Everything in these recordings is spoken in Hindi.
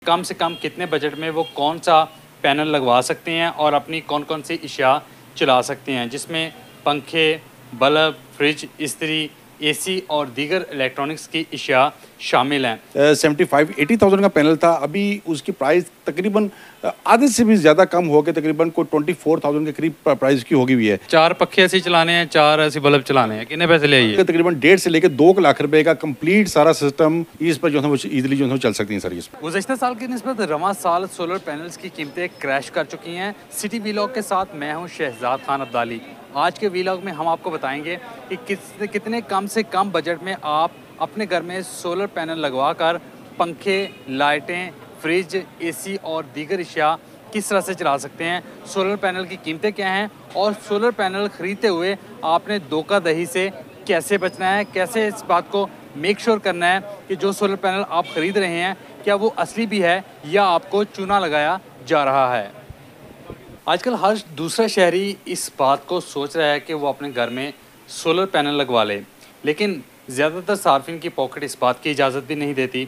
कम से कम कितने बजट में वो कौन सा पैनल लगवा सकते हैं और अपनी कौन कौन सी अशिया चला सकते हैं, जिसमें पंखे, बल्ब, फ्रिज, इस्त्री, एसी और दीगर इलेक्ट्रॉनिक्स की अशिया शामिल हैं। 75-80,000 का पैनल था, अभी उसकी प्राइस तकरीबन आधे से भी ज़्यादा कम हो के तकरीबन कोई 24,000 के करीब प्राइस की होगी हुई है। 4 पखे ऐसे चलाने हैं, 4 ऐसे बल्ब चलाने हैं, कितने पैसे ले आइए? तकरीबन 1.5 से लेकर 2 लाख रुपए का कंप्लीट सारा सिस्टम इस पर जो है वो ईजिली जो है चल सकती है सर। इसमें गुज़श्ता साल की निस्बत रवां साल सोलर पैनल्स की कीमतें क्रैश कर चुकी हैं। सिटी वीलॉग के साथ मैं हूं शहजाद खान अब्दाली। आज के वीलॉग में हम आपको बताएंगे कि कितने कम से कम बजट में आप अपने घर में सोलर पैनल लगवा कर पंखे, लाइटें, फ्रिज, एसी और दीगर अशिया किस तरह से चला सकते हैं। सोलर पैनल की कीमतें क्या हैं और सोलर पैनल ख़रीदते हुए आपने धोखाधड़ी से कैसे बचना है, कैसे इस बात को मेक श्योर करना है कि जो सोलर पैनल आप ख़रीद रहे हैं क्या वो असली भी है या आपको चूना लगाया जा रहा है। आजकल हर दूसरा शहरी इस बात को सोच रहा है कि वो अपने घर में सोलर पैनल लगवा ले, लेकिन ज़्यादातर सार्फिन की पॉकेट इस बात की इजाज़त भी नहीं देती।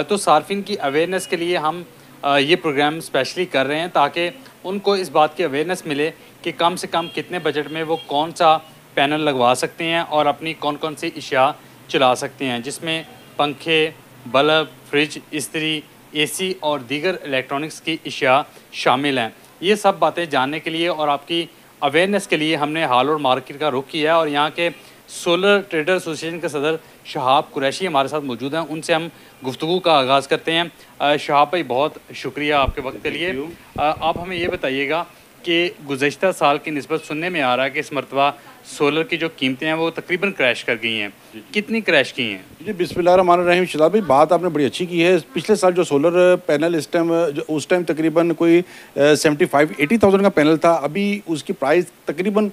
तो सार्फिन की अवेयरनेस के लिए हम ये प्रोग्राम स्पेशली कर रहे हैं ताकि उनको इस बात की अवेयरनेस मिले कि कम से कम कितने बजट में वो कौन सा पैनल लगवा सकते हैं और अपनी कौन कौन सी अशिया चला सकते हैं, जिसमें पंखे, बल्ब, फ्रिज, इस्त्री, एसी और दीगर इलेक्ट्रॉनिक्स की अशिया शामिल हैं। ये सब बातें जानने के लिए और आपकी अवेयरनेस के लिए हमने हाल और मार्केट का रुख किया है और यहाँ के सोलर ट्रेडर एसोसिएशन के सदर शहाब कुरैशी हमारे साथ मौजूद हैं। उनसे हम गुफ्तगू का आगाज़ करते हैं। शहाब भाई, बहुत शुक्रिया आपके वक्त के लिए। आप हमें ये बताइएगा कि गुज़श्ता साल की निस्बत सुनने में आ रहा है कि इस मरतबा सोलर की जो कीमतें हैं वो तकरीबन क्रैश कर गई हैं। कितनी क्रैश की हैं? जी, बिस्मिल्लाहिर्रहमानिर्रहीम। शहजाद भाई, बात आपने बड़ी अच्छी की है। पिछले साल जो सोलर पैनल उस टाइम तकरीबन कोई 75-80,000 का पैनल था, अभी उसकी प्राइस तकरीबन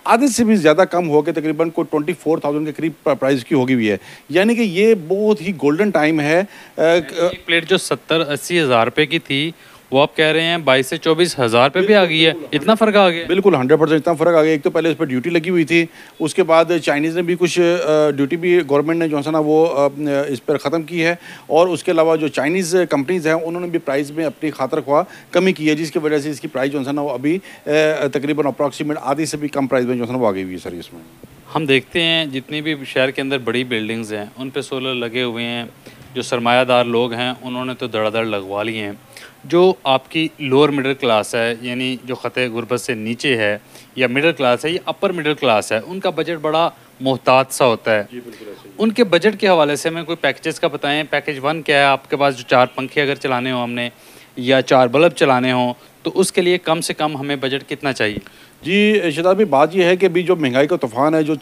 आधे से भी ज़्यादा कम हो के तकरीबन कोई 24,000 के करीब प्राइस की होगी हुई है। यानी कि ये बहुत ही गोल्डन टाइम है। एक प्लेट जो 70-80 हज़ार रुपये की थी वो आप कह रहे हैं 22 से 24 हज़ार रुपये भी आ गई है। इतना फ़र्क आ गया? बिल्कुल 100% इतना फ़र्क आ गया। एक तो पहले इस पर ड्यूटी लगी हुई थी, उसके बाद चाइनीज़ ने भी कुछ ड्यूटी भी गवर्नमेंट ने जो है ना वो इस पर ख़त्म की है, और उसके अलावा जो चाइनीज़ कंपनीज़ हैं उन्होंने भी प्राइस में अपनी खातर ख्वाह कमी की है, जिसकी वजह से इसकी प्राइस जो है ना वो अभी तकरीबन अप्रॉक्सीमेट आधी से भी कम प्राइस में जो है ना वो आ गई हुई है सर। इसमें हम देखते हैं जितनी भी शहर के अंदर बड़ी बिल्डिंग्स हैं उन पे सोलर लगे हुए हैं। जो सरमायादार लोग हैं उन्होंने तो धड़ाधड़ लगवा लिए हैं। जो आपकी लोअर मिडिल क्लास है, यानी जो ख़ते गुरबत से नीचे है या मिडिल क्लास है या अपर मिडिल क्लास है, उनका बजट बड़ा मोहतात सा होता है। उनके बजट के हवाले से हमें कोई पैकेजेस का बताएं। पैकेज 1 क्या है आपके पास? जो 4 पंखे अगर चलाने हो हमने या 4 बल्ब चलाने हों तो उसके लिए कम से कम हमें बजट कितना चाहिए? जी शहजाद भाई, बात यह है कि अभी जो महंगाई का तूफ़ान है, जो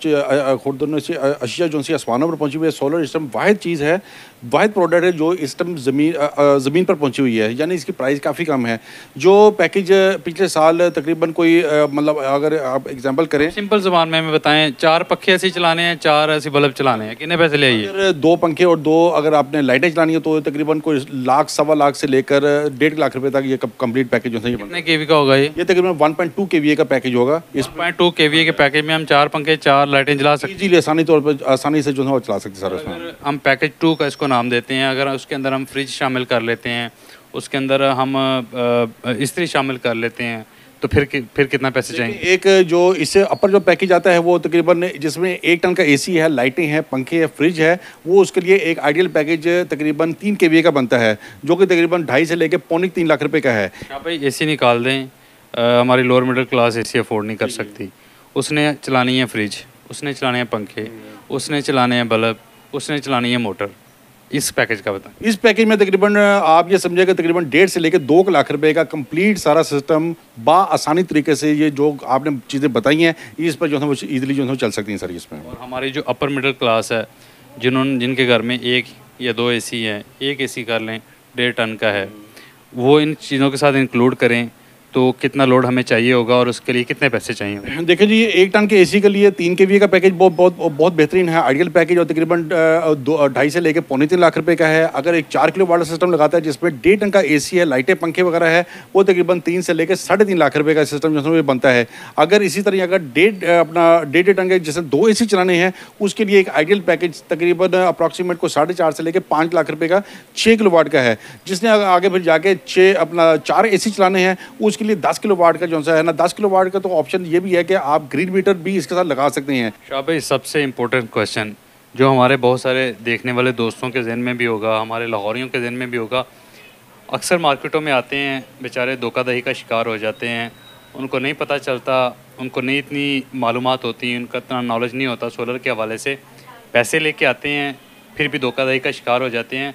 खुद से अशिया जो सी आसमानों पर पहुंची हुई है, सोलर सिस्टम वाहिद चीज़ है, वाहिद प्रोडक्ट है जो इस टाइम ज़मीन पर पहुंची हुई है। यानी इसकी प्राइस काफ़ी कम है। जो पैकेज पिछले साल तकरीबन कोई मतलब अगर आप एग्जांपल करें, सिंपल ज़ुबान में हमें बताएं, 4 पखे ऐसे चलाने हैं, 4 ऐसे बल्ब चलाने हैं, कितने पैसे ले आइए? अगर 2 पंखे और 2 अगर आपने लाइटें चलानी है तो तकरीबन कोई लाख, सवा लाख से लेकर 1.5 लाख रुपए तक ये कंप्लीट पैकेज जो है। कितने केवी का होगा ये तकरीबन 1.2 केवीए का पैकेज होगा। इस 1.2 केवीए के पैकेज में हम 4 पंखे, 4 लाइटें जला सकते हैं। इजीली आसानी तौर पर आसानी से जो है वो चला सकते हैं सर। उसमें हम पैकेज 2 का इसको नाम देते हैं। अगर उसके अंदर हम फ्रिज शामिल कर लेते हैं, उसके अंदर हम इस्त्री शामिल कर लेते हैं, तो फिर कितना पैसे चाहिए? एक जो इससे अपर जो पैकेज आता है वो तकरीबन जिसमें 1 टन का एसी है, लाइटें हैं, पंखे है, फ्रिज है, वो उसके लिए एक आइडियल पैकेज तकरीबन 3 केवीए का बनता है, जो कि तकरीबन 2.5 से लेकर 2.25-3 लाख रुपए का है। आप भाई एसी निकाल दें, हमारी lower middle class AC afford नहीं कर सकती। उसने चलानी है फ्रिज, उसने चलाने हैं पंखे, उसने चलाने हैं बल्ब, उसने चलानी है मोटर। इस पैकेज का बताएं। इस पैकेज में तकरीबन आप ये समझिएगा तकरीबन 1.5 से लेकर 2 लाख रुपए का कंप्लीट सारा सिस्टम आसानी तरीके से, ये जो आपने चीज़ें बताई हैं इस पर जो है वो ईजिली जो है चल सकती हैं सर। इसमें और हमारी जो अपर मिडिल क्लास है, जिनके घर में 1 या 2 एसी हैं, 1 एसी कर लें 1.5 टन का है, वो इन चीज़ों के साथ इंक्लूड करें तो कितना लोड हमें चाहिए होगा और उसके लिए कितने पैसे चाहिए होंगे? देखिए जी, 1 टन के एसी के लिए 3 केवीए का पैकेज बहुत बहुत बहुत बेहतरीन है। आइडियल पैकेज और तकरीबन 2 से लेके पौने 3 लाख रुपए का है। अगर एक 4 किलो वाट सिस्टम लगाता है जिसमें 1.5 टन का एसी है, लाइटें, पंखे वगैरह है, वो तकरीबन 3 से लेके 3.5 लाख रुपए का सिस्टम जो है वो बनता है। अगर इसी तरह अगर 1.5 टन के जैसे 2 एसी चलाने हैं, उसके लिए एक आइडियल पैकेज तकरीबन अप्रॉक्सीमेट को 4.5 से लेके 5 लाख रुपए का 6 किलो वाट का है। जिसने आगे फिर जाके 4 एसी चलाने हैं, उसके लिए 10 किलो वाट का जो सा है ना, 10 किलो वाट का तो ऑप्शन ये भी है कि आप ग्रीन मीटर भी इसके साथ लगा सकते हैं। शाह भाई, सबसे इम्पोर्टेंट क्वेश्चन जो हमारे बहुत सारे देखने वाले दोस्तों के जहन में भी होगा, हमारे लाहौरियों के जहन में भी होगा, अक्सर मार्केटों में आते हैं बेचारे, धोखाधड़ी का शिकार हो जाते हैं, उनको नहीं पता चलता, उनको नहीं इतनी मालूमात होती, उनका इतना नॉलेज नहीं होता सोलर के हवाले से, पैसे लेके आते हैं फिर भी धोखाधड़ी का शिकार हो जाते हैं।